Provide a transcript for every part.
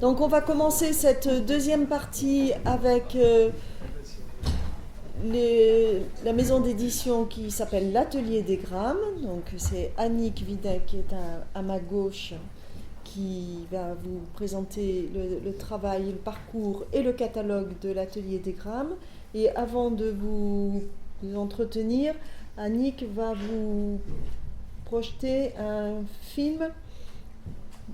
Donc on va commencer cette deuxième partie avec la maison d'édition qui s'appelle l'Atelier des Grammes. Donc c'est Annick Videt qui est à ma gauche qui va vous présenter le travail, le parcours et le catalogue de l'Atelier des Grammes. Et avant de vous entretenir, Annick va vous projeter un film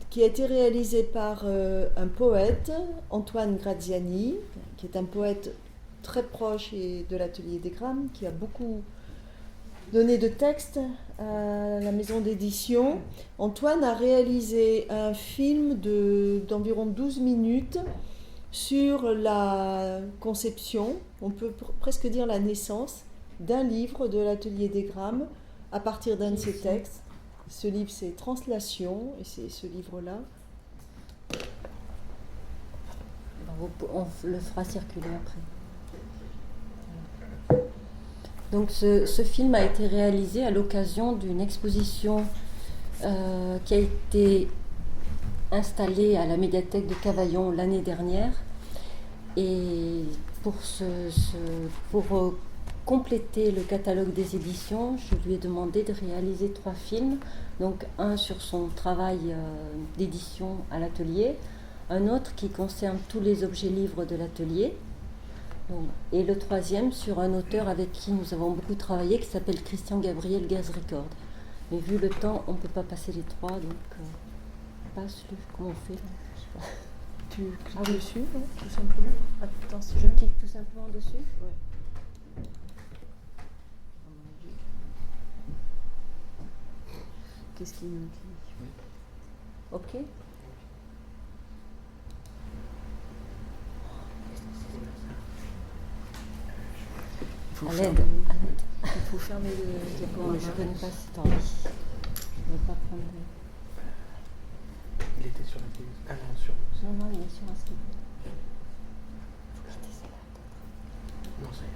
qui a été réalisé par un poète, Antoine Graziani, qui est un poète très proche de l'Atelier des Grammes, qui a beaucoup donné de textes à la maison d'édition. Antoine a réalisé un film d'environ 12 minutes sur la conception, on peut presque dire la naissance, d'un livre de l'Atelier des Grammes à partir d'un de ses textes. Ce livre, c'est Translation, et c'est ce livre-là. On le fera circuler après. Donc ce film a été réalisé à l'occasion d'une exposition qui a été installée à la médiathèque de Cavaillon l'année dernière. Et pour compléter le catalogue des éditions, je lui ai demandé de réaliser 3 films. Donc un sur son travail d'édition à l'atelier, un autre qui concerne tous les objets livres de l'atelier, et le 3e sur un auteur avec qui nous avons beaucoup travaillé qui s'appelle Christian Gabriel Gazricord. Mais vu le temps, on ne peut pas passer les 3, donc passe-le. Comment on fait là? Tu cliques dessus, hein, tout simplement. Attention. Je clique tout simplement dessus. Ouais. Qu'est-ce qu'il nous dit? Ok. À l'aide. Il faut fermer le diaporama. Je ne connais pas cette envie. Je ne vais pas prendre. Il était sur la télé. Ah non, sur. Non, il est sur un site. Non, ça ira.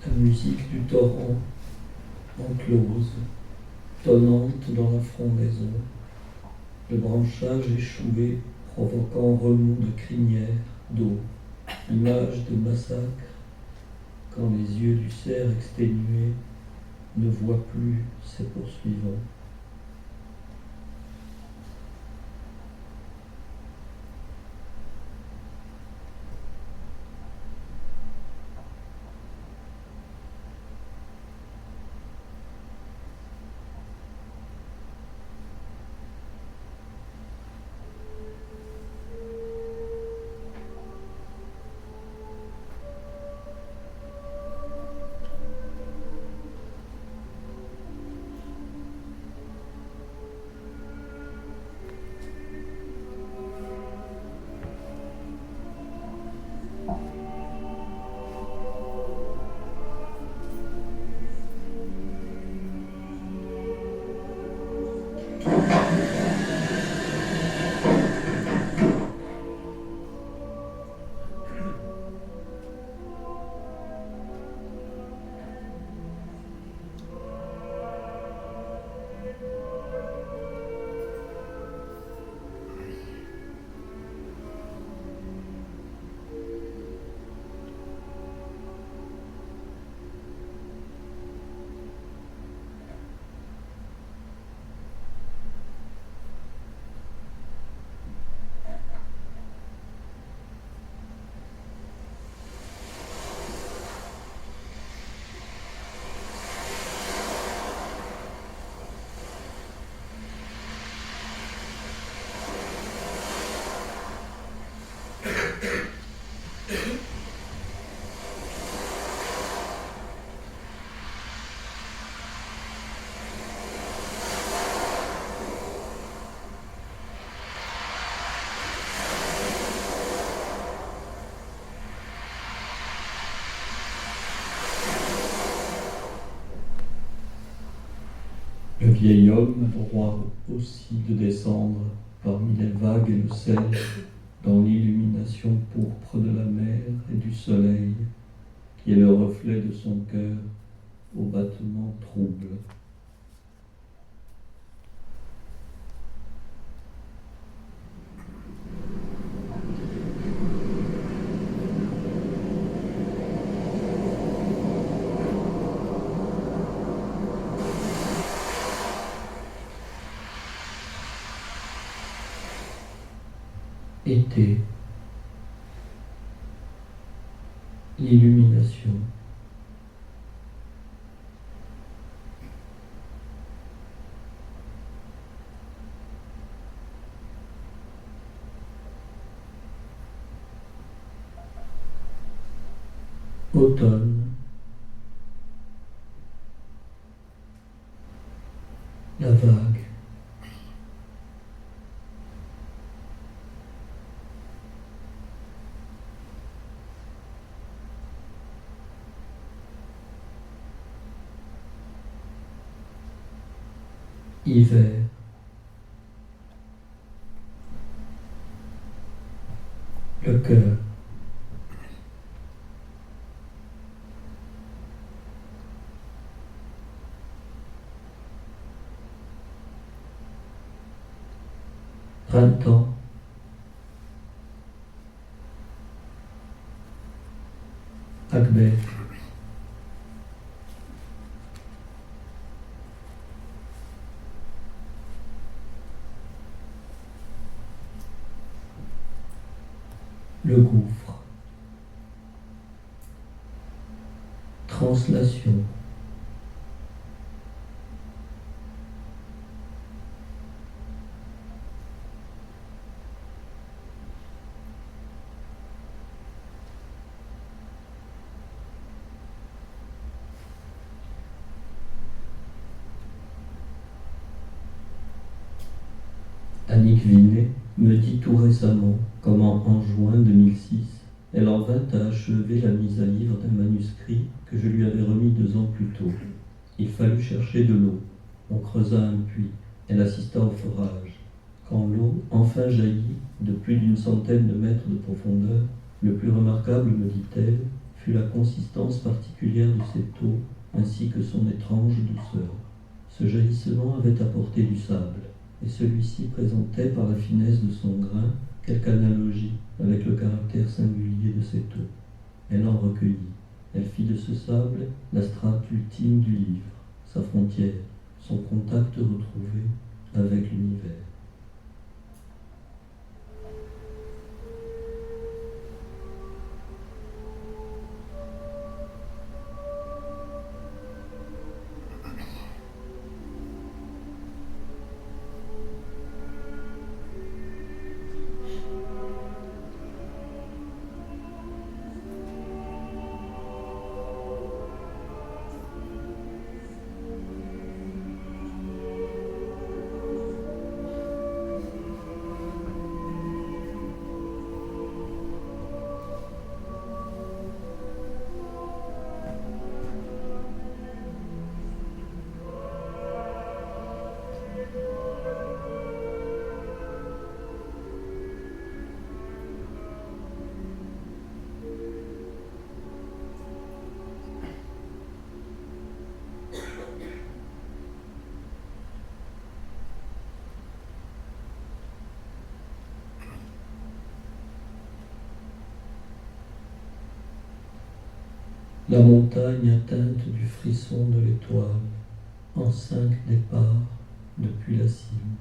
La musique du torrent enclose, tonnante dans la frondaison, le branchage échoué provoquant remous de crinière, d'eau, image de massacre, quand les yeux du cerf exténué ne voient plus ses poursuivants. Le vieil homme a le droit aussi de descendre parmi les vagues et le sel, dans l'illumination pourpre de la mer et du soleil, qui est le reflet de son cœur au battement trouble. Été, l'illumination. Automne, la vague. Hiver, le cœur. Printemps, Macbeth. Le gouffre. Translation. Annick Vinet me dit tout récemment comment en juin 2006, elle en vint à achever la mise à livre d'un manuscrit que je lui avais remis 2 ans plus tôt. Il fallut chercher de l'eau. On creusa un puits. Elle assista au forage. Quand l'eau enfin jaillit de plus d'1 centaine de mètres de profondeur, le plus remarquable, me dit-elle, fut la consistance particulière de cette eau ainsi que son étrange douceur. Ce jaillissement avait apporté du sable, et celui-ci présentait par la finesse de son grain quelque analogie avec le caractère singulier de cette eau. Elle en recueillit. Elle fit de ce sable la strate ultime du livre, sa frontière, son contact retrouvé avec l'univers. La montagne atteinte du frisson de l'étoile, en 5 départs depuis la cime.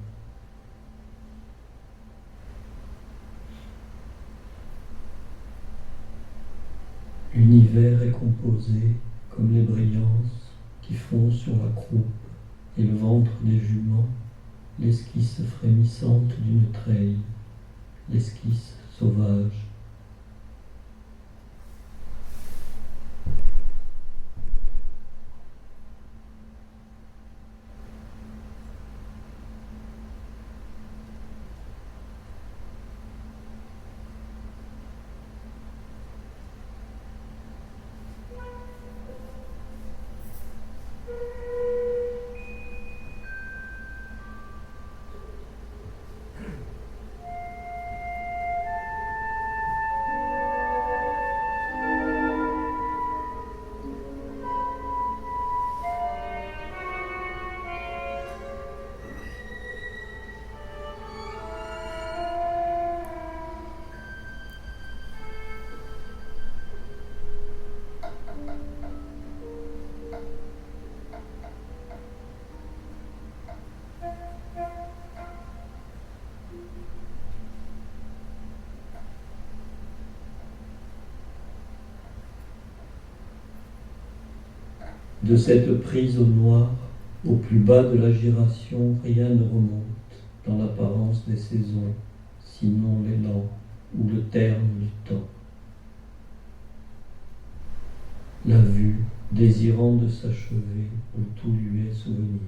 L'univers est composé, comme les brillances qui font sur la croupe et le ventre des juments, l'esquisse frémissante d'une treille, l'esquisse sauvage. De cette prise au noir, au plus bas de la giration, rien ne remonte dans l'apparence des saisons, sinon l'élan ou le terme du temps. La vue, désirant de s'achever où tout lui est souvenir.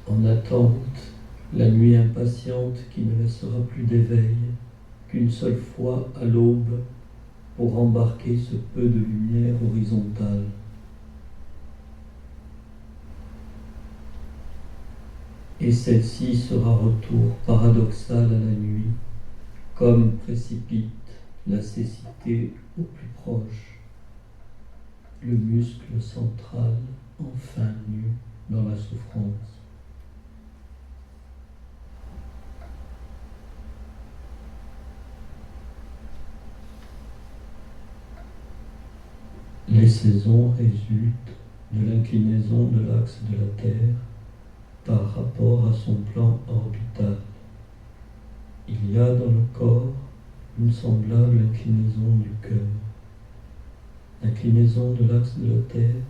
En attente, la nuit impatiente qui ne laissera plus d'éveil qu'une seule fois à l'aube pour embarquer ce peu de lumière horizontale. Et celle-ci sera retour paradoxal à la nuit, comme précipite la cécité au plus proche, le muscle central enfin nu dans la souffrance. Les saisons résultent de l'inclinaison de l'axe de la Terre par rapport à son plan orbital. Il y a dans le corps une semblable inclinaison du cœur. L'inclinaison de l'axe de la Terre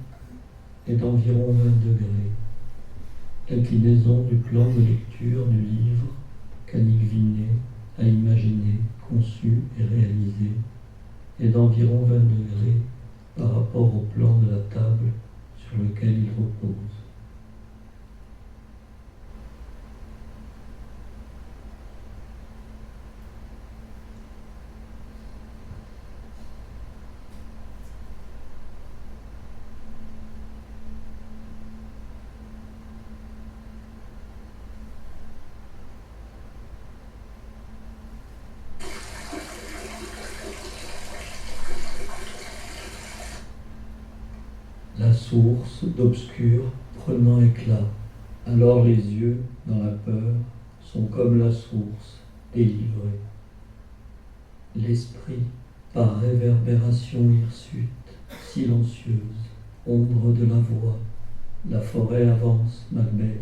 est d'environ 20 degrés. L'inclinaison du plan de lecture du livre qu'Annick Vinet a imaginé, conçu et réalisé est d'environ 20 degrés par rapport au plan de la table sur lequel il repose. La source d'obscur prenant éclat, alors les yeux, dans la peur, sont comme la source, délivrés. L'esprit, par réverbération hirsute, silencieuse, ombre de la voix, la forêt avance, Macbeth.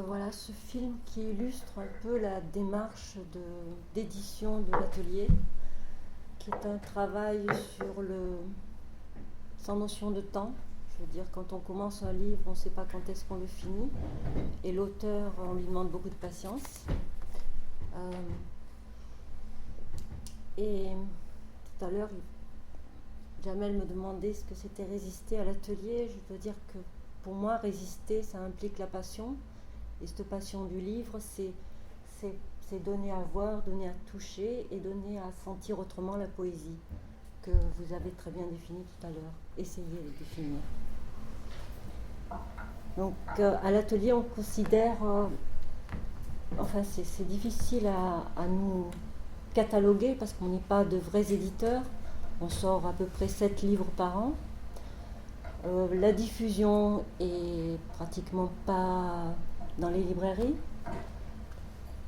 Voilà ce film qui illustre un peu la démarche d'édition de l'atelier, qui est un travail sans notion de temps. Je veux dire, quand on commence un livre, on ne sait pas quand est-ce qu'on le finit, et l'auteur, on lui demande beaucoup de patience. Et tout à l'heure, Jamel me demandait ce que c'était résister à l'atelier. Je veux dire que pour moi, résister, ça implique la passion. Et cette passion du livre, c'est donner à voir, donner à toucher et donner à sentir autrement la poésie que vous avez très bien définie tout à l'heure. Essayez de définir. Donc à l'atelier, on considère... enfin, c'est difficile à nous cataloguer parce qu'on n'est pas de vrais éditeurs. On sort à peu près 7 livres par an. La diffusion est pratiquement pas dans les librairies.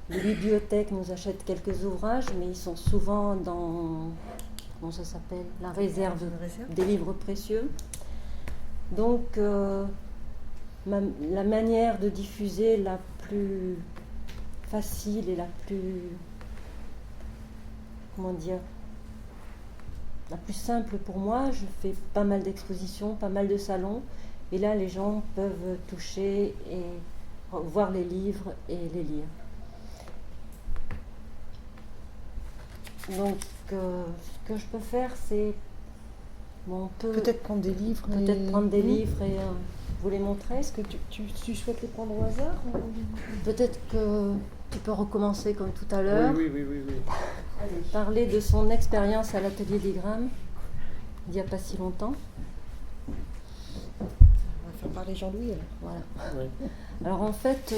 Les bibliothèques nous achètent quelques ouvrages, mais ils sont souvent dans, comment ça s'appelle, la réserve des livres précieux. Donc, la manière de diffuser la plus facile et la plus, comment dire, la plus simple pour moi, je fais pas mal d'expositions, pas mal de salons, et là les gens peuvent toucher et voir les livres et les lire. Donc ce que je peux faire, c'est peut-être prendre des livres et vous les montrer. Est-ce que tu souhaites les prendre au hasard Peut-être que tu peux recommencer comme tout à l'heure. Oui. Parler de son expérience à l'atelier des grammes il n'y a pas si longtemps. On va faire parler Jean-Louis alors. Voilà. Oui. Alors en fait,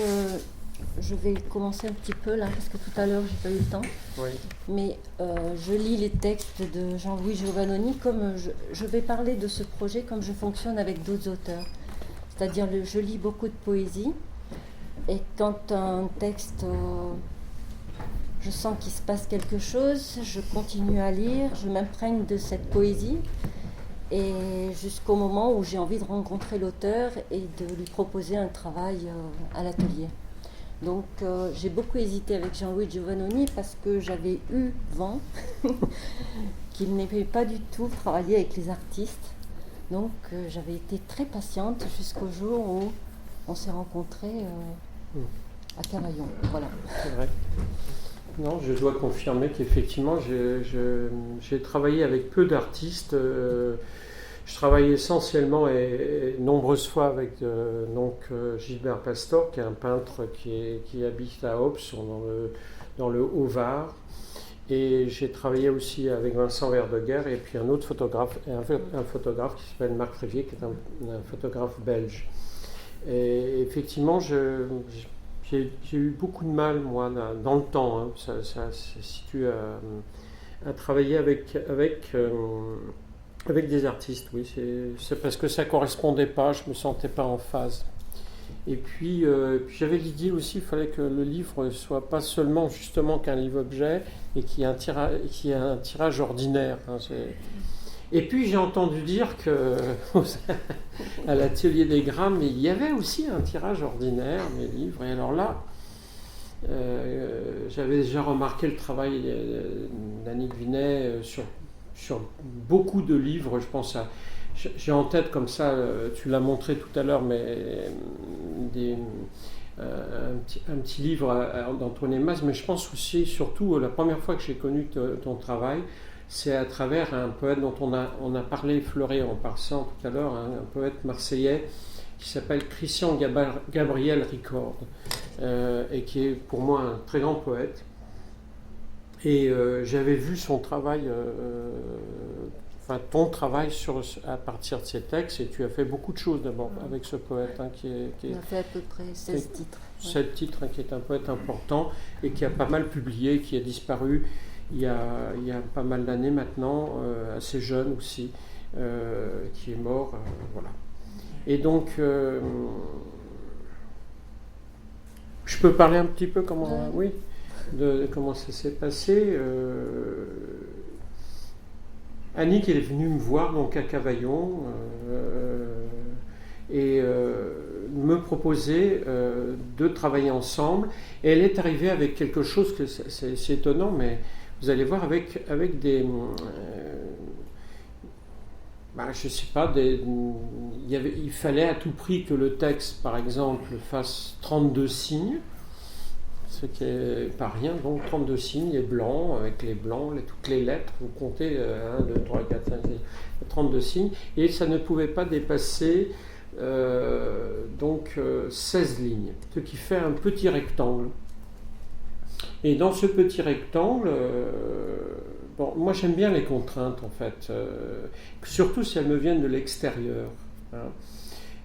je vais commencer un petit peu là parce que tout à l'heure j'ai pas eu le temps. Oui. Mais je lis les textes de Jean-Louis Giovannoni comme je vais parler de ce projet comme je fonctionne avec d'autres auteurs. C'est-à-dire je lis beaucoup de poésie et quand un texte, je sens qu'il se passe quelque chose, je continue à lire, je m'imprègne de cette poésie et jusqu'au moment où j'ai envie de rencontrer l'auteur et de lui proposer un travail à l'atelier. Donc j'ai beaucoup hésité avec Jean-Louis Giovannoni parce que j'avais eu vent qu'il n'aimait pas du tout travailler avec les artistes. Donc j'avais été très patiente jusqu'au jour où on s'est rencontrés à Cavaillon. Voilà. C'est vrai. Non, je dois confirmer qu'effectivement, j'ai travaillé avec peu d'artistes. Je travaille essentiellement et nombreuses fois avec Gilbert Pastor, qui est un peintre qui habite à Aups, dans le Haut-Var. Et j'ai travaillé aussi avec Vincent Verdeguer et puis un autre photographe, un photographe qui s'appelle Marc Rivier, qui est un photographe belge. Et effectivement, j'ai eu beaucoup de mal, moi, dans le temps, hein, ça se situe à travailler avec des artistes, oui. C'est parce que ça ne correspondait pas, je ne me sentais pas en phase. Et puis j'avais l'idée aussi, il fallait que le livre ne soit pas seulement justement qu'un livre-objet et qu'il y ait un tirage ordinaire. Hein, et puis j'ai entendu dire qu'à l'atelier des grammes, il y avait aussi un tirage ordinaire, mes livres. Et alors là, j'avais déjà remarqué le travail d'Annick Vinet sur beaucoup de livres. Je pense j'ai en tête comme ça, tu l'as montré tout à l'heure, mais un petit livre d'Antoine Mas, mais je pense aussi, surtout, la première fois que j'ai connu ton travail, c'est à travers un poète dont on a parlé, effleuré en passant tout à l'heure, un poète marseillais qui s'appelle Christian Gabriel Ricord, et qui est pour moi un très grand poète. Et j'avais vu son travail, ton travail à partir de ces textes, et tu as fait beaucoup de choses d'abord avec ce poète On a fait à peu près 16 titres. 7 titres, qui est un poète important et qui a pas mal publié, qui a disparu il y a pas mal d'années maintenant, assez jeune aussi, qui est mort. Voilà. Et donc, je peux parler un petit peu comment... Oui. de comment ça s'est passé. Annick est venue me voir donc à Cavaillon et me proposer de travailler ensemble. Et elle est arrivée avec quelque chose que c'est étonnant, mais vous allez voir avec des je sais pas, il fallait à tout prix que le texte, par exemple, fasse 32 signes, ce qui n'est pas rien, donc 32 signes, les blancs, avec les blancs, toutes les lettres, vous comptez 1, 2, 3, 4, 5, 6, 32 signes, et ça ne pouvait pas dépasser 16 lignes, ce qui fait un petit rectangle. Et dans ce petit rectangle, moi j'aime bien les contraintes en fait, surtout si elles me viennent de l'extérieur.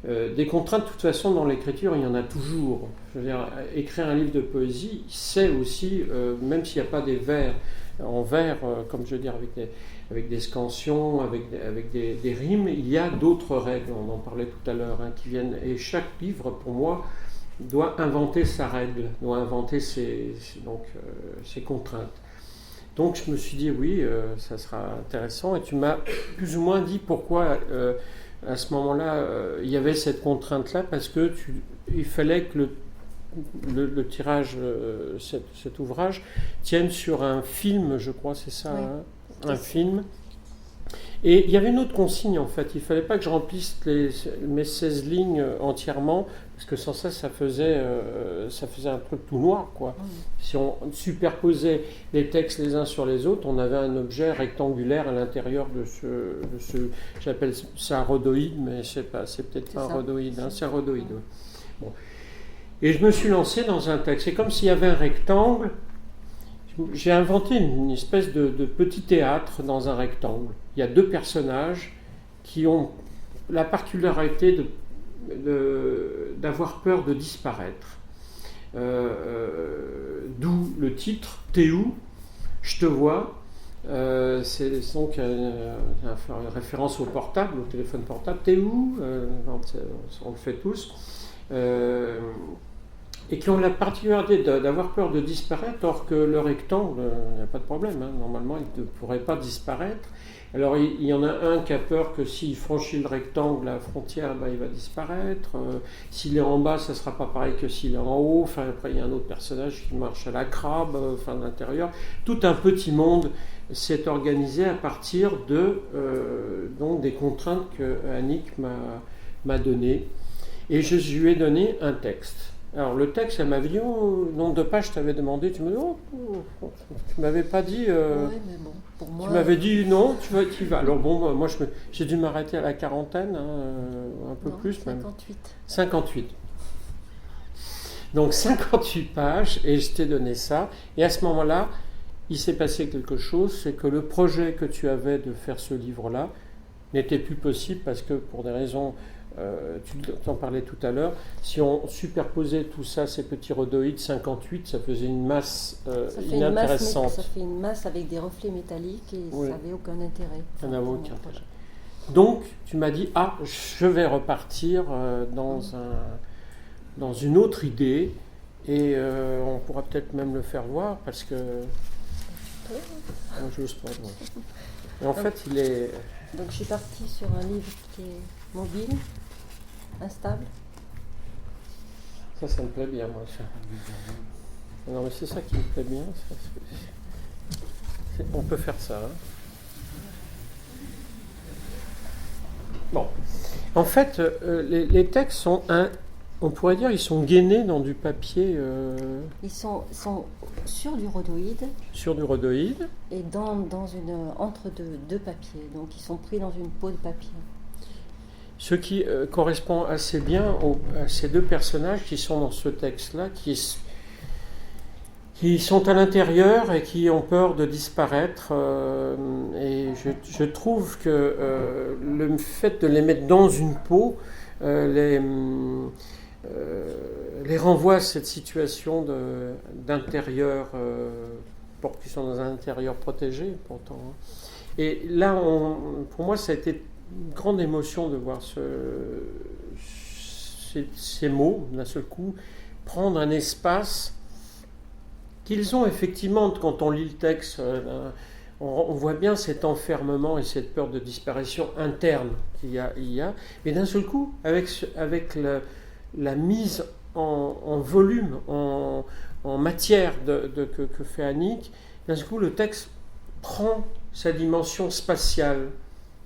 Des contraintes, de toute façon, dans l'écriture, il y en a toujours. Je veux dire, écrire un livre de poésie, c'est aussi, même s'il n'y a pas des vers en vers, comme je veux dire, avec des scansions, avec des rimes, il y a d'autres règles, on en parlait tout à l'heure, qui viennent. Et chaque livre, pour moi, doit inventer sa règle, doit inventer ses contraintes. Donc je me suis dit, oui, ça sera intéressant. Et tu m'as plus ou moins dit pourquoi... à ce moment-là, il y avait cette contrainte-là parce que il fallait que le tirage, cet ouvrage, tienne sur un film, je crois, c'est ça, oui. Un film. Et il y avait une autre consigne, en fait. Il ne fallait pas que je remplisse mes 16 lignes entièrement, parce que sans ça, ça faisait un truc tout noir, quoi. Si on superposait les textes les uns sur les autres, on avait un objet rectangulaire à l'intérieur de ce j'appelle ça un rhodoïde, mais c'est peut-être pas un rhodoïde, c'est un rhodoïde. Ouais. Bon. Et je me suis lancé dans un texte. C'est comme s'il y avait un rectangle. J'ai inventé une espèce de petit théâtre dans un rectangle. Il y a 2 personnages qui ont la particularité d'avoir peur de disparaître. D'où le titre « T'es où ? Je te vois ». C'est donc une référence au portable, au téléphone portable. « T'es où ?» On le fait tous. Et qui ont la particularité d'avoir peur de disparaître, or que le rectangle, il n'y a pas de problème, normalement il ne pourrait pas disparaître. Alors il y en a un qui a peur que s'il franchit le rectangle, la frontière, il va disparaître. S'il est en bas, ça ne sera pas pareil que s'il est en haut. Après il y a un autre personnage qui marche à la crabe, de l'intérieur. Tout un petit monde s'est organisé à partir donc des contraintes que Annick m'a données. Et je lui ai donné un texte. Alors le texte, elle m'avait dit, nombre de pages, je t'avais demandé, tu me dis, tu m'avais pas dit, oui, mais bon, pour moi, tu m'avais dit non, tu y vas. Alors bon, moi j'ai dû m'arrêter à la quarantaine, un peu plus 58. même. 58. Donc 58 pages, et je t'ai donné ça, et à ce moment-là, il s'est passé quelque chose, c'est que le projet que tu avais de faire ce livre-là n'était plus possible parce que pour des raisons... tu t'en parlais tout à l'heure, si on superposait tout ça, ces petits rhodoïdes, 58, ça faisait une masse inintéressante. Ça fait une masse avec des reflets métalliques et ça n'avait aucun intérêt. Ça n'avait aucun intérêt. Donc, tu m'as dit, je vais repartir dans une autre idée et on pourra peut-être même le faire voir parce que... je n'ose pas. Et en fait, il est... Donc, je suis partie sur un livre qui est mobile, instable. Ça me plaît bien, moi. Non, mais c'est ça qui me plaît bien. On peut faire ça. Bon. En fait, les textes sont, on pourrait dire, ils sont gainés dans du papier. Ils sont sur du rhodoïde. Sur du rhodoïde. Et entre deux papiers. Donc, ils sont pris dans une peau de papier. Ce qui correspond assez bien à ces 2 personnages qui sont dans ce texte-là, qui sont à l'intérieur et qui ont peur de disparaître. Et je trouve que le fait de les mettre dans une peau les renvoie à cette situation d'intérieur, qui sont dans un intérieur protégé pourtant. Et là, pour moi, ça a été une grande émotion de voir ces mots, d'un seul coup, prendre un espace qu'ils ont effectivement, quand on lit le texte, on voit bien cet enfermement et cette peur de disparition interne qu'il y a. Mais d'un seul coup, avec la mise en volume, en matière que fait Annick, d'un seul coup, le texte prend sa dimension spatiale.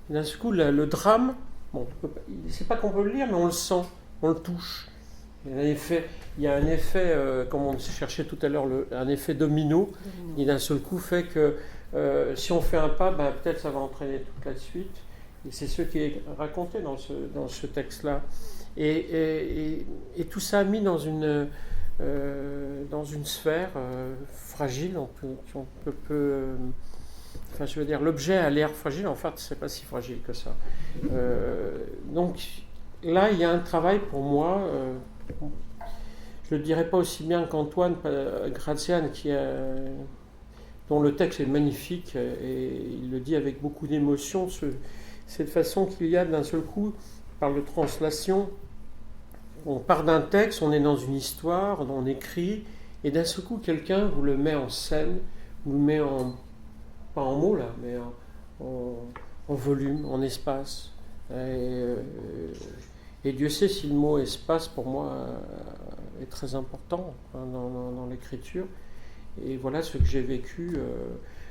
D'un seul coup, le drame, bon, c'est pas qu'on peut le lire, mais on le sent, on le touche. Il y a un effet, comme on cherchait tout à l'heure, un effet domino, qui d'un seul coup fait que si on fait un pas, peut-être ça va entraîner toute la suite. Et c'est ce qui est raconté dans ce texte-là. Et tout ça mis dans une sphère fragile. Enfin, je veux dire, l'objet a l'air fragile, en fait, c'est pas si fragile que ça. Donc là, il y a un travail pour moi. Je ne le dirais pas aussi bien qu'Antoine Grazian, dont le texte est magnifique, et il le dit avec beaucoup d'émotion, cette façon qu'il y a d'un seul coup, par le translation, on part d'un texte, on est dans une histoire, on écrit, et d'un seul coup, quelqu'un vous le met en scène, vous le met pas en mots là, mais en volume, en espace. Et Dieu sait si le mot espace, pour moi, est très important dans l'écriture. Et voilà ce que j'ai vécu.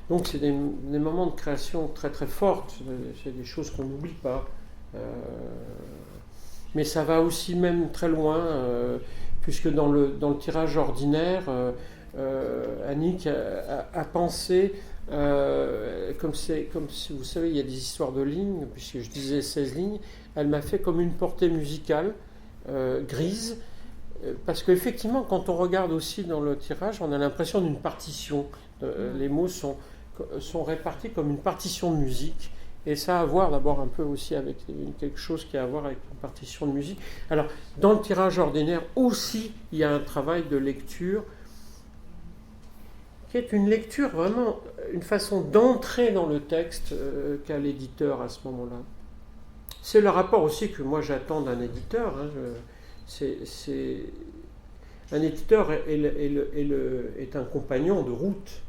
Donc c'est des moments de création très très fortes, c'est des choses qu'on n'oublie pas. Mais ça va aussi même très loin, puisque dans le tirage ordinaire, Annick a pensé, comme si vous savez, il y a des histoires de lignes, puisque je disais 16 lignes, elle m'a fait comme une portée musicale grise, parce qu'effectivement, quand on regarde aussi dans le tirage, on a l'impression d'une partition. Les mots sont répartis comme une partition de musique. Et ça a à voir d'abord un peu aussi avec quelque chose qui a à voir avec une partition de musique. Alors, dans le tirage ordinaire aussi, il y a un travail de lecture qui est une lecture vraiment, une façon d'entrer dans le texte qu'a l'éditeur à ce moment-là. C'est le rapport aussi que moi j'attends d'un éditeur. Un éditeur est un compagnon de route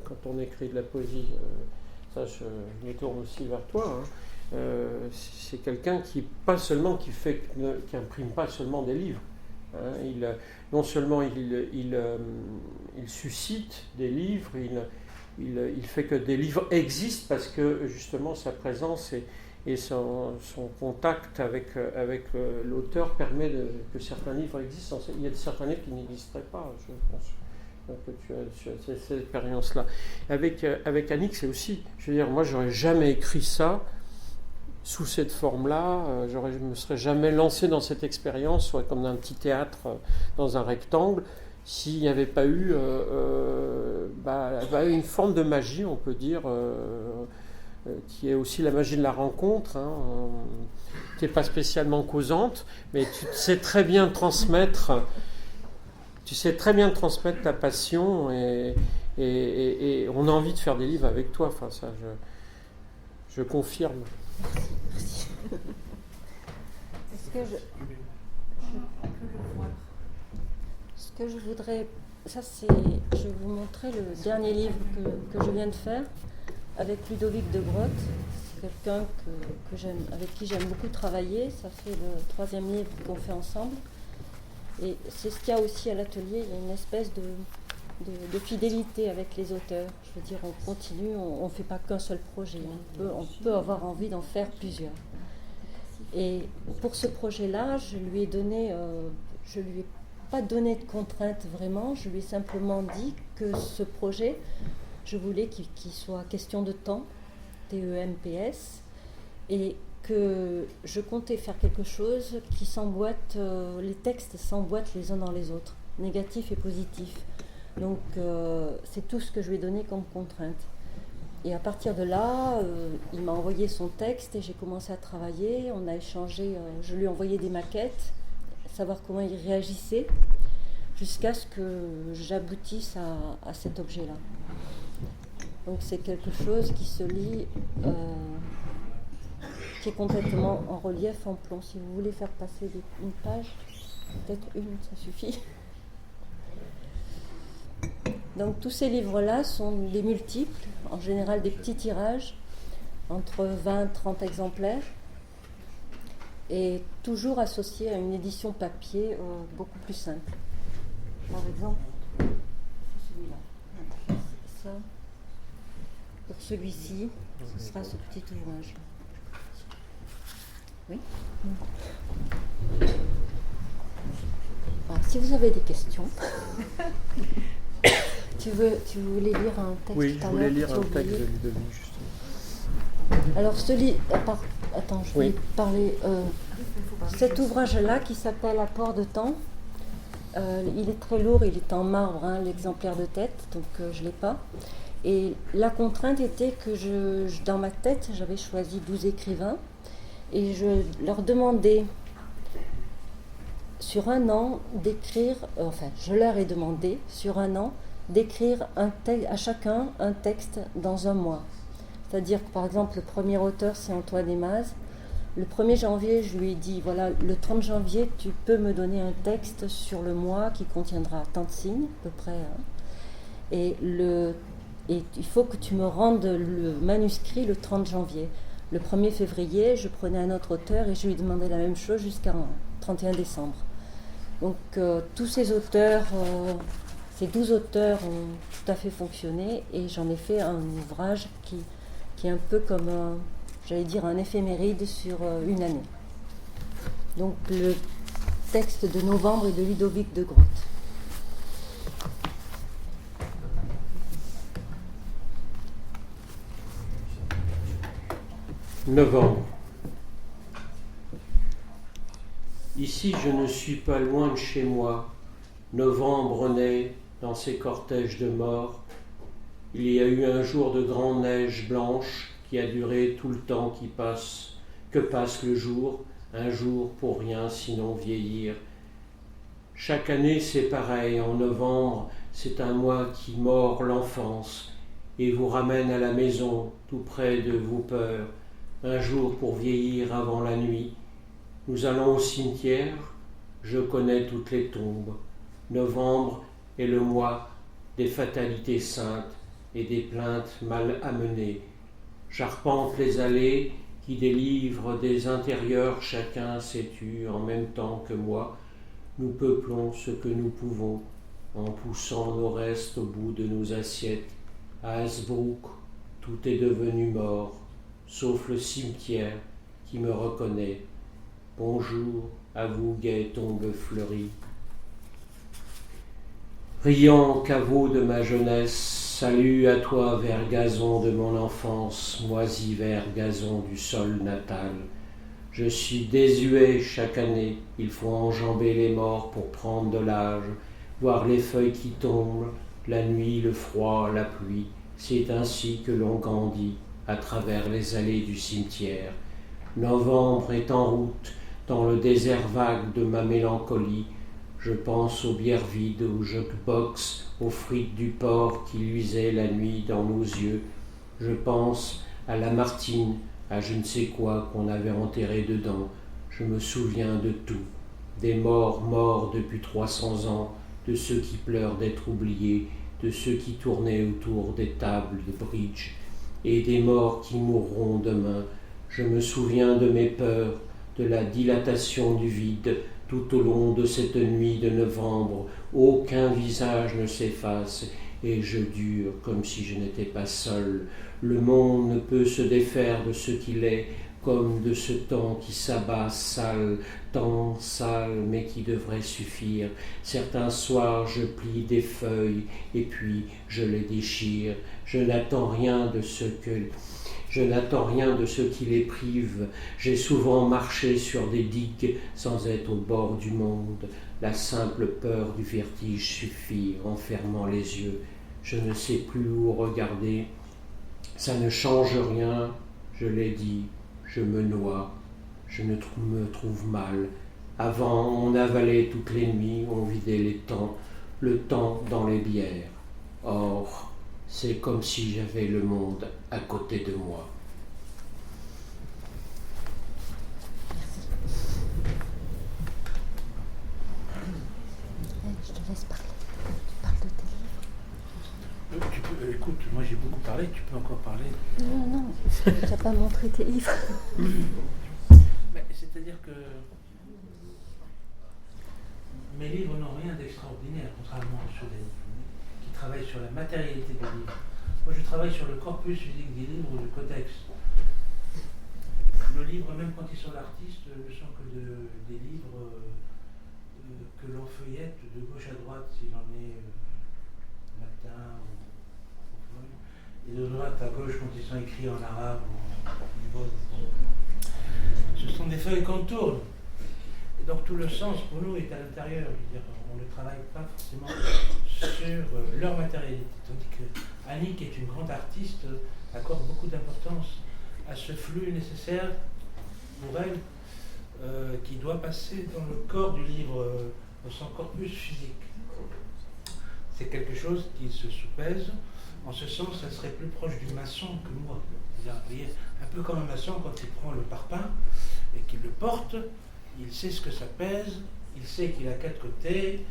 quand on écrit de la poésie. Ça, je me tourne aussi vers toi. C'est quelqu'un qui imprime pas seulement des livres. Non seulement il suscite des livres, il fait que des livres existent parce que justement sa présence et son contact avec l'auteur permet que certains livres existent. Il y a certains livres qui n'existeraient pas, je pense. Que tu as cette expérience-là. Avec Annick, c'est aussi, je veux dire, moi, j'aurais jamais écrit ça sous cette forme-là. Je me serais jamais lancé dans cette expérience, soit comme un petit théâtre dans un rectangle, s'il n'y avait pas eu une forme de magie, on peut dire, qui est aussi la magie de la rencontre, qui n'est pas spécialement causante, mais tu sais très bien transmettre. Tu sais très bien transmettre ta passion et on a envie de faire des livres avec toi. Enfin, ça, je confirme. Merci. Ce que je voudrais, je vais vous montrer le dernier livre que je viens de faire avec Ludovic de Groot. C'est quelqu'un que j'aime, avec qui j'aime beaucoup travailler. Ça fait le 3e livre qu'on fait ensemble. Et c'est ce qu'il y a aussi à l'atelier, il y a une espèce de fidélité avec les auteurs. Je veux dire, on continue, on ne fait pas qu'un seul projet, on peut avoir envie d'en faire plusieurs. Et pour ce projet-là, je lui ai pas donné de contraintes vraiment, je lui ai simplement dit que ce projet, je voulais qu'il soit question de temps, TEMPS, et que je comptais faire quelque chose qui s'emboîte, les textes s'emboîtent les uns dans les autres, négatifs et positifs. Donc c'est tout ce que je lui ai donné comme contrainte. Et à partir de là, il m'a envoyé son texte et j'ai commencé à travailler, on a échangé, je lui ai envoyé des maquettes, savoir comment il réagissait, jusqu'à ce que j'aboutisse à cet objet-là. Donc c'est quelque chose qui se lit... qui est complètement en relief, en plomb. Si vous voulez faire passer une page, peut-être une, ça suffit. Donc tous ces livres-là sont des multiples, en général des petits tirages, entre 20 et 30 exemplaires, et toujours associés à une édition papier beaucoup plus simple. Par exemple, celui-là. Ça, pour celui-ci, ce sera ce petit ouvrage. Oui. Alors, si vous avez des questions, tu voulais lire un texte? Oui, je voulais lire un texte de lui, justement. Alors, attends, je vais parler. Cet ouvrage-là, qui s'appelle Apport de temps, il est très lourd, il est en marbre, hein, l'exemplaire de tête, donc je ne l'ai pas. Et la contrainte était que dans ma tête, j'avais choisi 12 écrivains, et je leur demandais sur un an d'écrire, je leur ai demandé sur un an d'écrire à chacun un texte dans un mois. C'est-à-dire que par exemple, le premier auteur, c'est Antoine Aymaz. Le 1er janvier, je lui ai dit, voilà, le 30 janvier, tu peux me donner un texte sur le mois qui contiendra tant de signes, à peu près. Hein. Et il faut que tu me rendes le manuscrit le 30 janvier. Le 1er février, je prenais un autre auteur et je lui demandais la même chose jusqu'à 31 décembre. Donc tous ces auteurs, ces 12 auteurs ont tout à fait fonctionné et j'en ai fait un ouvrage qui est un peu comme un éphéméride sur une année. Donc le texte de novembre est de Ludovic de Groot. Novembre. Ici, je ne suis pas loin de chez moi. Novembre naît dans ces cortèges de morts. Il y a eu un jour de grande neige blanche qui a duré tout le temps que passe le jour, un jour pour rien sinon vieillir. Chaque année c'est pareil, en novembre c'est un mois qui mord l'enfance et vous ramène à la maison tout près de vos peurs, un jour pour vieillir avant la nuit. Nous allons au cimetière, je connais toutes les tombes. Novembre est le mois des fatalités saintes et des plaintes mal amenées. J'arpente les allées qui délivrent des intérieurs, chacun s'est tu en même temps que moi. Nous peuplons ce que nous pouvons en poussant nos restes au bout de nos assiettes. À Hasbrook, tout est devenu mort, sauf le cimetière qui me reconnaît. Bonjour à vous, gai tombes fleuries. Riant caveau de ma jeunesse, salut à toi, vert gazon de mon enfance, moisi vert gazon du sol natal. Je suis désuet chaque année, il faut enjamber les morts pour prendre de l'âge, voir les feuilles qui tombent, la nuit, le froid, la pluie. C'est ainsi que l'on grandit à travers les allées du cimetière. Novembre est en route dans le désert vague de ma mélancolie. Je pense aux bières vides, aux jukebox, aux frites du porc qui luisaient la nuit dans nos yeux. Je pense à la Martine, à je ne sais quoi qu'on avait enterré dedans. Je me souviens de tout, des morts depuis 300 ans, de ceux qui pleurent d'être oubliés, de ceux qui tournaient autour des tables de bridge, et des morts qui mourront demain. Je me souviens de mes peurs, de la dilatation du vide, tout au long de cette nuit de novembre. Aucun visage ne s'efface, et je dure comme si je n'étais pas seul. Le monde ne peut se défaire de ce qu'il est, comme de ce temps qui s'abat sale, temps sale, mais qui devrait suffire. Certains soirs je plie des feuilles, et puis je les déchire. Je n'attends rien de ce qui les prive. J'ai souvent marché sur des digues sans être au bord du monde. La simple peur du vertige suffit en fermant les yeux. Je ne sais plus où regarder. Ça ne change rien, je l'ai dit, je me noie, je me trouve mal. Avant, on avalait toutes les nuits, on vidait le temps dans les bières. Or, c'est comme si j'avais le monde à côté de moi. Je te laisse parler. Tu parles de tes livres. écoute, moi j'ai beaucoup parlé, tu peux encore parler. Non, tu n'as pas montré tes livres. Mais c'est-à-dire que mes livres n'ont rien d'extraordinaire, contrairement à ceux des qui travaillent sur la matérialité des livres. Moi, je travaille sur le corpus physique des livres ou du codex. Le livre, même quand ils sont l'artiste, ne sont que des livres que l'on feuillette de gauche à droite, s'il en est latin et de droite à gauche quand ils sont écrits en arabe ou en hébreu. Ce sont des feuilles qu'on tourne. Et donc tout le sens pour nous est à l'intérieur. Je veux dire, on ne travaille pas forcément sur leur matérialité. Tandis que Annie, qui est une grande artiste, accorde beaucoup d'importance à ce flux nécessaire pour elle, qui doit passer dans le corps du livre, dans son corpus physique. C'est quelque chose qui se soupèse. En ce sens, ça serait plus proche du maçon que moi. Vous voyez, un peu comme un maçon, quand il prend le parpaing et qu'il le porte, il sait ce que ça pèse, il sait qu'il a 4 côtés,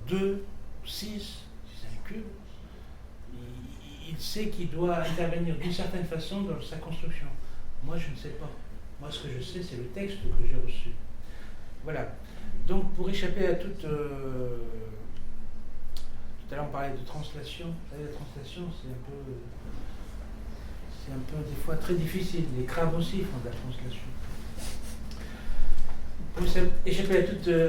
2, 6, si c'est un cube. Il sait qu'il doit intervenir d'une certaine façon dans sa construction. Moi, je ne sais pas. Moi, ce que je sais, c'est le texte que j'ai reçu. Voilà. Donc, pour échapper à toute... Tout à l'heure, on parlait de translation. Vous savez, la translation, c'est un peu, des fois, très difficile. Les crabes aussi font de la translation. Pour échapper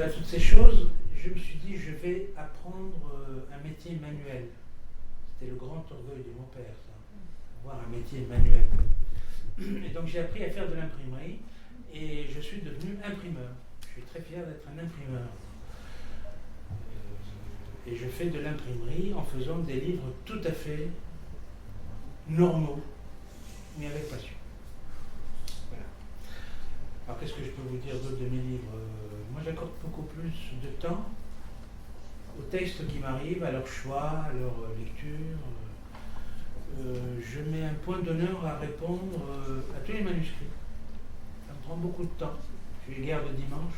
à toutes ces choses, je me suis dit, je vais apprendre un métier manuel. C'était le grand orgueil de mon père, ça. Avoir un métier manuel. Et donc j'ai appris à faire de l'imprimerie et je suis devenu imprimeur. Je suis très fier d'être un imprimeur. Et je fais de l'imprimerie en faisant des livres tout à fait normaux, mais avec passion. Voilà. Alors qu'est-ce que je peux vous dire d'autre de mes livres? Moi j'accorde beaucoup plus de temps aux textes qui m'arrivent, à leur choix, à leur lecture. Je mets un point d'honneur à répondre à tous les manuscrits. Ça me prend beaucoup de temps. Je les garde dimanche.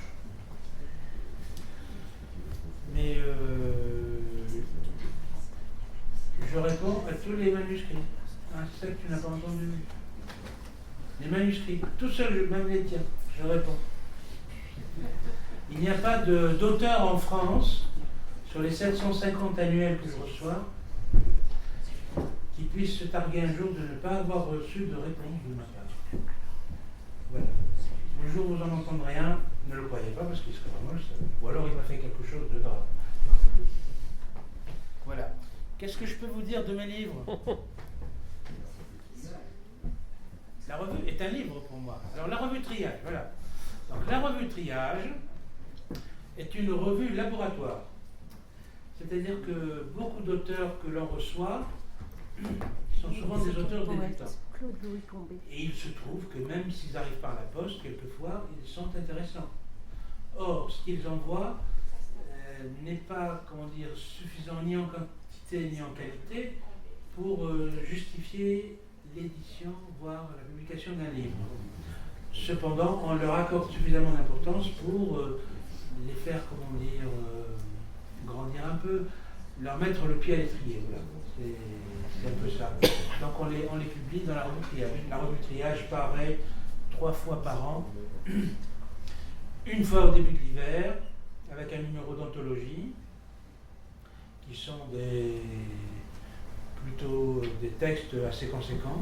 Mais je réponds à tous les manuscrits. Ah, c'est ça que tu n'as pas entendu. Les manuscrits, tout seul, même les tiens, je réponds. Il n'y a pas d'auteur en France, sur les 750 annuels que je reçois, qui puisse se targuer un jour de ne pas avoir reçu de réponse de ma part. Voilà. Le jour où vous en entendrez un, ne le croyez pas parce qu'il serait vraiment le seul. Ou alors il m'a fait quelque chose de grave. Voilà. Qu'est-ce que je peux vous dire de mes livres? La revue est un livre pour moi. Alors la revue Triage, voilà. Donc la revue Triage est une revue laboratoire. C'est-à-dire que beaucoup d'auteurs que l'on reçoit sont souvent des auteurs débutants. Et il se trouve que même s'ils arrivent par la poste, quelquefois, ils sont intéressants. Or, ce qu'ils envoient n'est pas, comment dire, suffisant ni en quantité ni en qualité pour justifier l'édition, voire la publication d'un livre. Cependant, on leur accorde suffisamment d'importance pour les faire, comment dire, grandir un peu, leur mettre le pied à l'étrier. Voilà. C'est un peu ça. Donc on les publie dans la revue Triage. La revue Triage paraît 3 fois par an. Une fois au début de l'hiver, avec un numéro d'anthologie, qui sont plutôt des textes assez conséquents.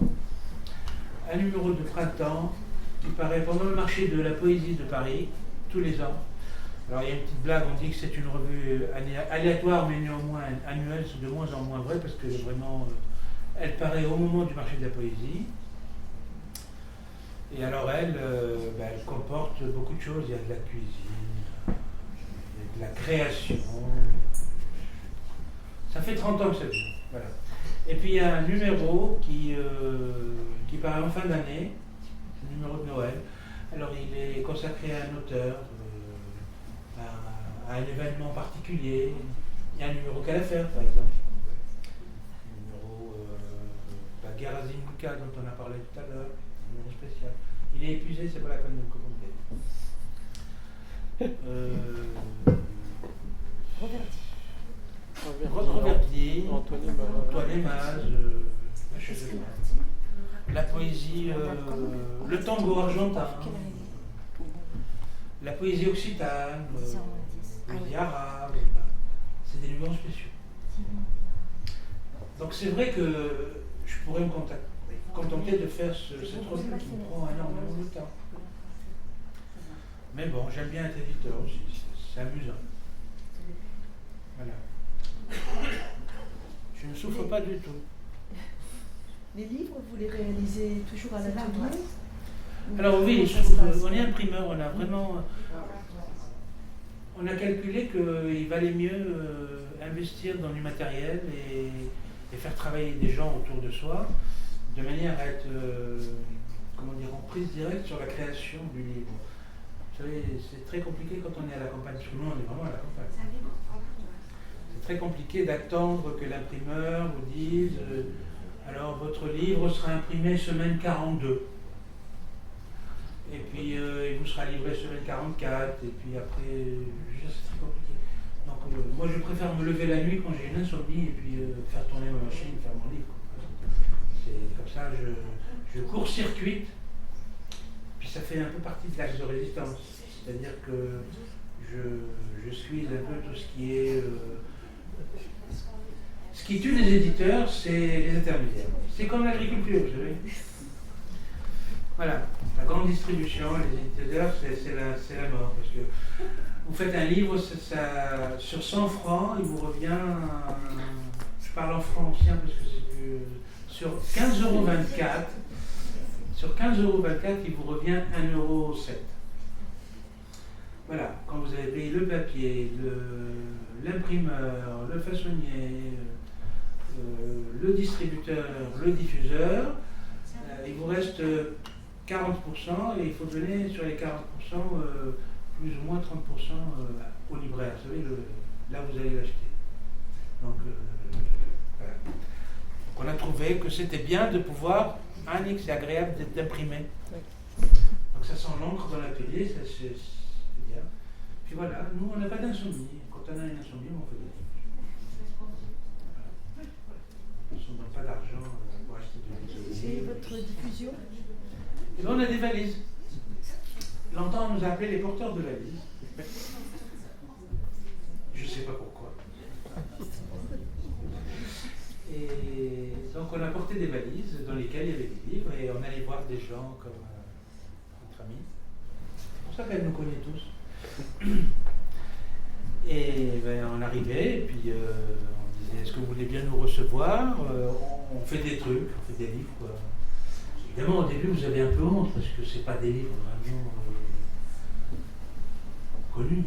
Un numéro de printemps qui paraît pendant le marché de la poésie de Paris, tous les ans. Alors il y a une petite blague, on dit que c'est une revue aléatoire mais néanmoins annuelle, c'est de moins en moins vrai parce que vraiment elle paraît au moment du marché de la poésie. Et alors elle comporte beaucoup de choses, il y a de la cuisine, il y a de la création. Ça fait 30 ans que ça dure. Voilà. Et puis il y a un numéro qui paraît en fin d'année, le numéro de Noël. Alors il est consacré à un auteur, à un événement particulier. Il y a un numéro qu'à l'affaire, par exemple. Un numéro Gerasim Luka dont on a parlé tout à l'heure, un numéro spécial. Il est épuisé, c'est pas la peine de me commander. Reverdy, Antoine Antoine Aimaz, la poésie, le tango argentin, la poésie occitane, la poésie arabe, c'est des livres spéciaux. Donc c'est vrai que je pourrais me contenter de faire cette revue qui me prend énormément de temps. Mais bon, j'aime bien être éditeur aussi, c'est amusant. Voilà. Je ne souffre pas du tout. Les livres, vous les réalisez toujours à l'atelier? Alors oui, on est imprimeur, on a calculé qu'il valait mieux investir dans du matériel et faire travailler des gens autour de soi, de manière à être en prise directe sur la création du livre. Vous savez, c'est très compliqué quand on est à la campagne, parce que nous on est vraiment à la campagne. C'est très compliqué d'attendre que l'imprimeur vous dise alors votre livre sera imprimé semaine 42. Et puis il vous sera livré semaine 44, et puis après, c'est très compliqué. Donc moi je préfère me lever la nuit quand j'ai une insomnie et puis faire tourner ma machine, faire mon livre. C'est comme ça, je court-circuite, puis ça fait un peu partie de l'axe de résistance. C'est-à-dire que je squeeze un peu tout ce qui est... ce qui tue les éditeurs, c'est les intermédiaires. C'est comme l'agriculture, vous savez. Voilà, la grande distribution, les éditeurs, c'est la mort. Parce que vous faites un livre, sur 100 francs, il vous revient, je parle en francs anciens parce que c'est plus, sur 15,24 €, il vous revient 1,07 €. Voilà, quand vous avez payé le papier, l'imprimeur, le façonnier, le distributeur, le diffuseur, il vous reste 40% et il faut donner sur les 40% plus ou moins 30% au libraire. Vous savez, là vous allez l'acheter. Donc voilà. Donc, on a trouvé que c'était bien de pouvoir, c'est agréable d'imprimer. Donc ça sent l'encre dans l'atelier, ça c'est bien. Puis voilà, nous on n'a pas d'insomnie. Quand on a une insomnie, on fait des livres. On ne donne pas d'argent pour acheter des livres. C'est votre diffusion? Et bien on a des valises. Longtemps on nous a appelés les porteurs de valises. Je ne sais pas pourquoi. Et donc on a porté des valises dans lesquelles il y avait des livres et on allait voir des gens comme notre ami. C'est pour ça qu'elle nous connaît tous. Et ben, on arrivait et puis on disait est-ce que vous voulez bien nous recevoir? On fait des trucs, on fait des livres, quoi. Évidemment, au début, vous avez un peu honte parce que c'est pas des livres vraiment connus.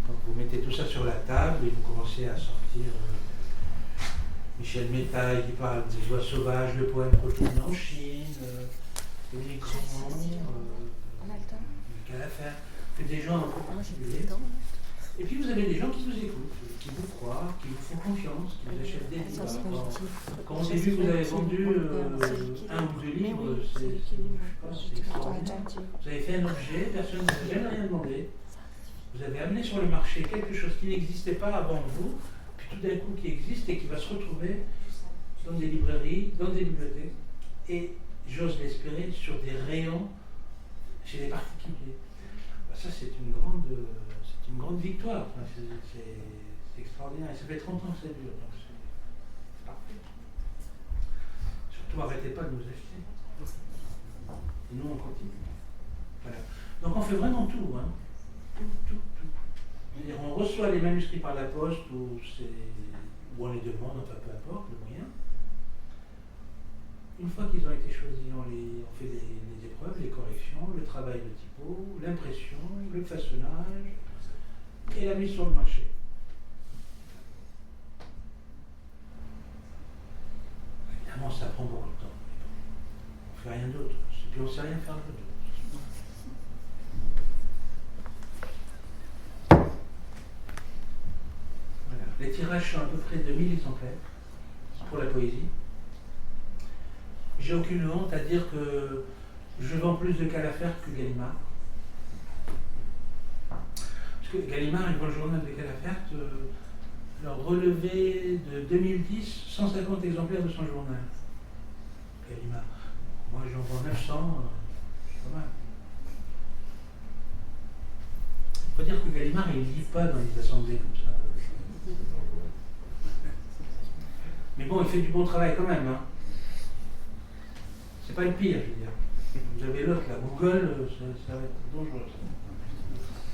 Donc vous mettez tout ça sur la table et vous commencez à sortir Michel Métaille qui parle des oies sauvages, le poème retourné en Chine, les grands, Calafert, c'est des gens un peu particuliers. Et puis vous avez des gens qui vous écoutent, qui vous croient, qui vous font confiance, qui vous achètent des livres. Quand au début vous avez vendu un ou deux livres, c'est extraordinaire. Vous avez fait un objet, personne ne vous a jamais rien demandé. Vous avez amené sur le marché quelque chose qui n'existait pas avant vous, puis tout d'un coup qui existe et qui va se retrouver dans des librairies, dans des bibliothèques, et j'ose l'espérer, sur des rayons chez les particuliers. Ça c'est une grande victoire, enfin, c'est extraordinaire, et ça fait 30 ans que ça dure, donc c'est parfait. Surtout arrêtez pas de nous acheter. Et nous on continue. Voilà. Donc on fait vraiment tout, hein. Tout. C'est-à-dire on reçoit les manuscrits par la poste ou on les demande, enfin peu importe le moyen. Une fois qu'ils ont été choisis, on fait les épreuves, les corrections, le travail de typo, l'impression, le façonnage et la mise sur le marché. Évidemment, ça prend beaucoup de temps. On ne fait rien d'autre. Et puis on ne sait rien faire d'autre. Voilà. Les tirages sont à peu près de 1000 exemplaires pour la poésie. J'ai aucune honte à dire que je vends plus de Calafert que Gallimard. Parce que Gallimard, il vend le journal de Calafert, Alors, relevé de 2010, 150 exemplaires de son journal. Gallimard. Moi, j'en vends 900, c'est pas mal. Il faut dire que Gallimard, il ne lit pas dans les assemblées comme ça. Mais bon, il fait du bon travail quand même. Hein. C'est pas le pire, je veux dire. Vous avez l'autre, là, Google, ça va être dangereux.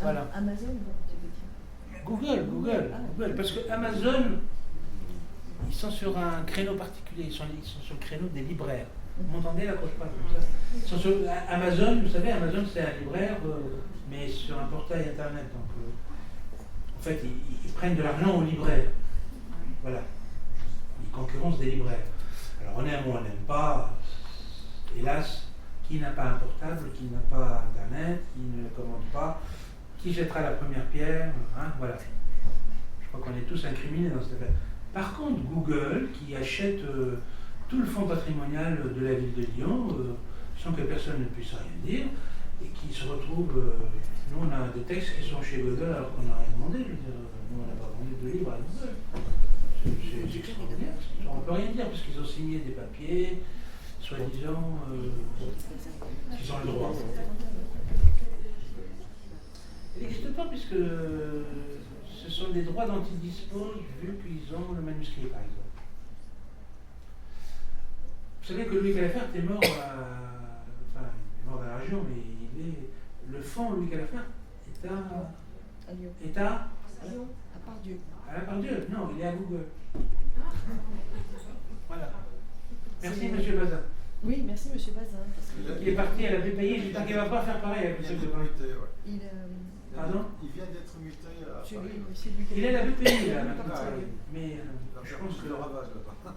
Voilà. Amazon, tu veux dire? Google. Parce que Amazon, ils sont sur un créneau particulier. Ils sont sur le créneau des libraires. Vous m'entendez là quand je parle comme ça? Ils sont sur Amazon, vous savez, Amazon c'est un libraire, mais sur un portail internet. Donc, en fait, ils prennent de l'argent aux libraires. Voilà. Ils concurrencent des libraires. Alors on aime ou on n'aime pas, hélas, qui n'a pas un portable, qui n'a pas internet, qui ne commande pas, qui jettera la première pierre, hein, voilà. Je crois qu'on est tous incriminés dans cette affaire. Par contre, Google, qui achète tout le fonds patrimonial de la ville de Lyon, sans que personne ne puisse rien dire, et qui se retrouve... nous, on a des textes qui sont chez Google alors qu'on n'a rien demandé. Je veux dire, nous, on n'a pas vendu de livres à Google. C'est extraordinaire. On ne peut rien dire parce qu'ils ont signé des papiers, soi-disant, qu'ils ont le droit. Il n'existe pas puisque ce sont des droits dont ils disposent vu qu'ils ont le manuscrit, par exemple. Vous savez que Louis Calafert est mort enfin, il est mort dans la région, mais le fond Louis Calafert est à Lyon. À Lyon, à Pardieu. À la Pardieu, non, il est à Google. Voilà. Merci, monsieur Bazin. Oui, merci, monsieur Bazin. Parce que Il est parti à la BPI, j'ai dit qu'il ne va pas faire pareil avec monsieur de il, Pardon? Il vient d'être muté à c'est Paris. lui, c'est lui qui Il est à la BPI, là, maintenant. Ah, oui. Mais je pense que... le ravage là-bas.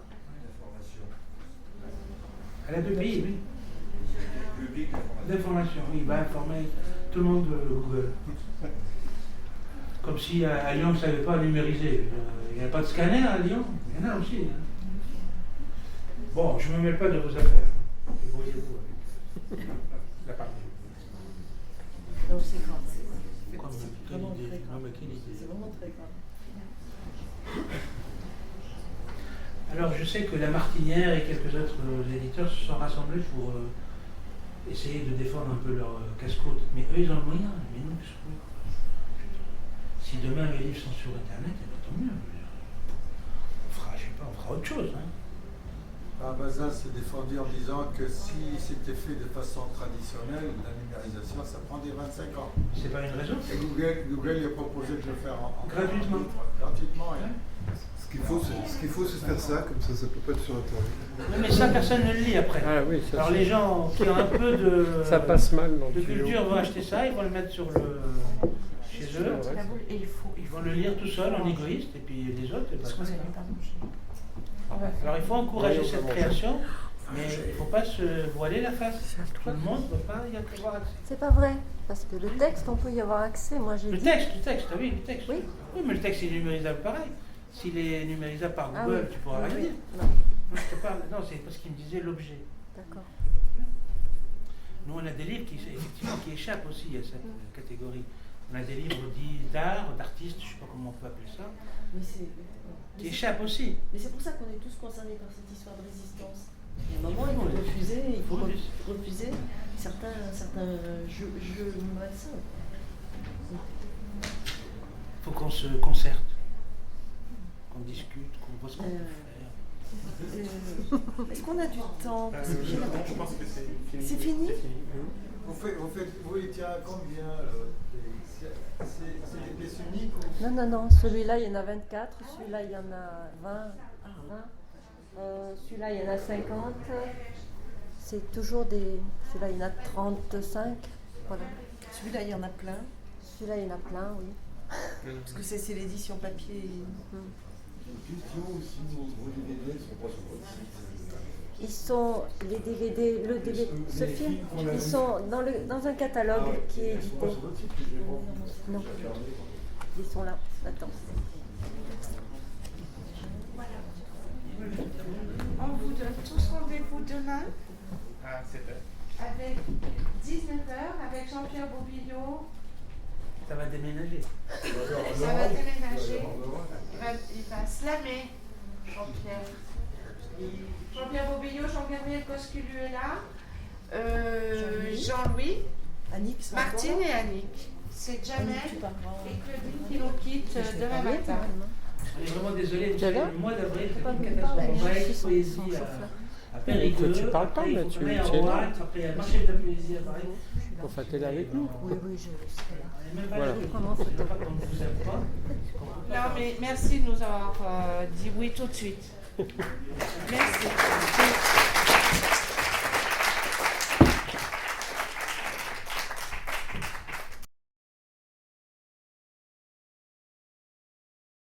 À la BPI, oui. Public D'information, oui, il va informer tout le monde de Google. Comme si à Lyon, on ne savait pas numériser. Il n'y a pas de scanner à Lyon, il y en a aussi. Hein. Bon, je ne me mêle pas de vos affaires. Débrouillez-vous avec la partie. Non, c'est grave. Comme C'est quelle vraiment idée. très grave. Non, mais quelle idée. C'est vraiment très grave. Alors, je sais que La Martinière et quelques autres éditeurs se sont rassemblés pour essayer de défendre un peu leur casse-croûte. Mais eux, ils ont le moyen. Mais nous, qu'est-ce qu'on fait? Si demain les livres sont sur Internet, eh bien, tant mieux. On fera, je sais pas, on fera autre chose. Hein. Bazin s'est défendu en disant que si c'était fait de façon traditionnelle, la numérisation, ça prendrait 25 ans. C'est pas une raison. Et Google lui a proposé de le faire Gratuitement. Gratuitement, hein. Ce qu'il faut, c'est faire ça, comme ça peut pas être sur Internet. Oui, mais ça, personne ne le lit après. Ah oui, ça, Alors les gens qui ont un peu de, ça passe mal dans de le tuyau. culture vont acheter ça, ils vont le mettre sur chez eux. Et Ils vont le lire tout seul en égoïste, et puis les autres, c'est pas ça. Alors il faut encourager Oui, on cette va manger. création, mais il ne faut pas se voiler la face. Tout le monde ne peut pas y avoir accès. C'est pas vrai, parce que le texte, on peut y avoir accès. Moi, j'ai Le dit... texte, ah oui, le texte. Oui. Oui, mais le texte est numérisable pareil. S'il est numérisable par Ah Google, oui. tu pourras rien Oui, dire. non, Non, je te parle, non, c'est parce qu'il me disait l'objet. d'accord. Nous, on a des livres effectivement, qui échappent aussi à cette catégorie. On a des livres dits d'art, d'artistes, je ne sais pas comment on peut appeler ça, Mais c'est qui échappent aussi. mais c'est pour ça qu'on est tous concernés par cette histoire de résistance. Il y a un moment, il faut refuser certains jeux malsains. Il faut qu'on se concerte, qu'on discute, qu'on voit ce qu'on peut faire. Est-ce qu'on a du temps? Je pense que c'est fini. C'est fini? Vous il tient à combien c'est des pièces uniques ou... Non, celui-là, il y en a 24, celui-là, il y en a 20. Celui-là, il y en a 50. C'est toujours des... Celui-là, il y en a 35. Voilà. Celui-là, il y en a plein. Celui-là, il y en a plein, oui. Parce que c'est l'édition papier. Question aussi, vos DVD ne sont pas sur votre site. Ils sont, les DVD, le DVD, ce film, ils sont dans un catalogue qui est édité. Non, ils sont là, attends. On vous donne tous rendez-vous demain avec 19h avec Jean-Pierre Bobillot. Ça va déménager. Ça va déménager. Il va Jamais, Jean-Pierre. Jean-Pierre Bobillot, Jean-Gabriel Cosculu est là. Jean-Louis, Annick, ça Martine va? et Annick. C'est Jamel Annick, tu parleras. et Claudine qui nous quittent demain matin. On est vraiment désolé, Tu es là? le mois d'avril, c'est Pas une me catastrophe. parler, On va je suis être son poésie chauffeur. à Périgueux. Tu parles pas, après, il mais faut tu qu'on aille à es là. Roanne, après il y a le marché de la poésie à Paris. Enfin, t'es là avec nous. Oui, oui, je serai là. Et même pas Voilà. là, je Comment ne faut-il pas qu'on ne vous aime pas. Non, mais merci de nous avoir dit oui tout de suite. Merci.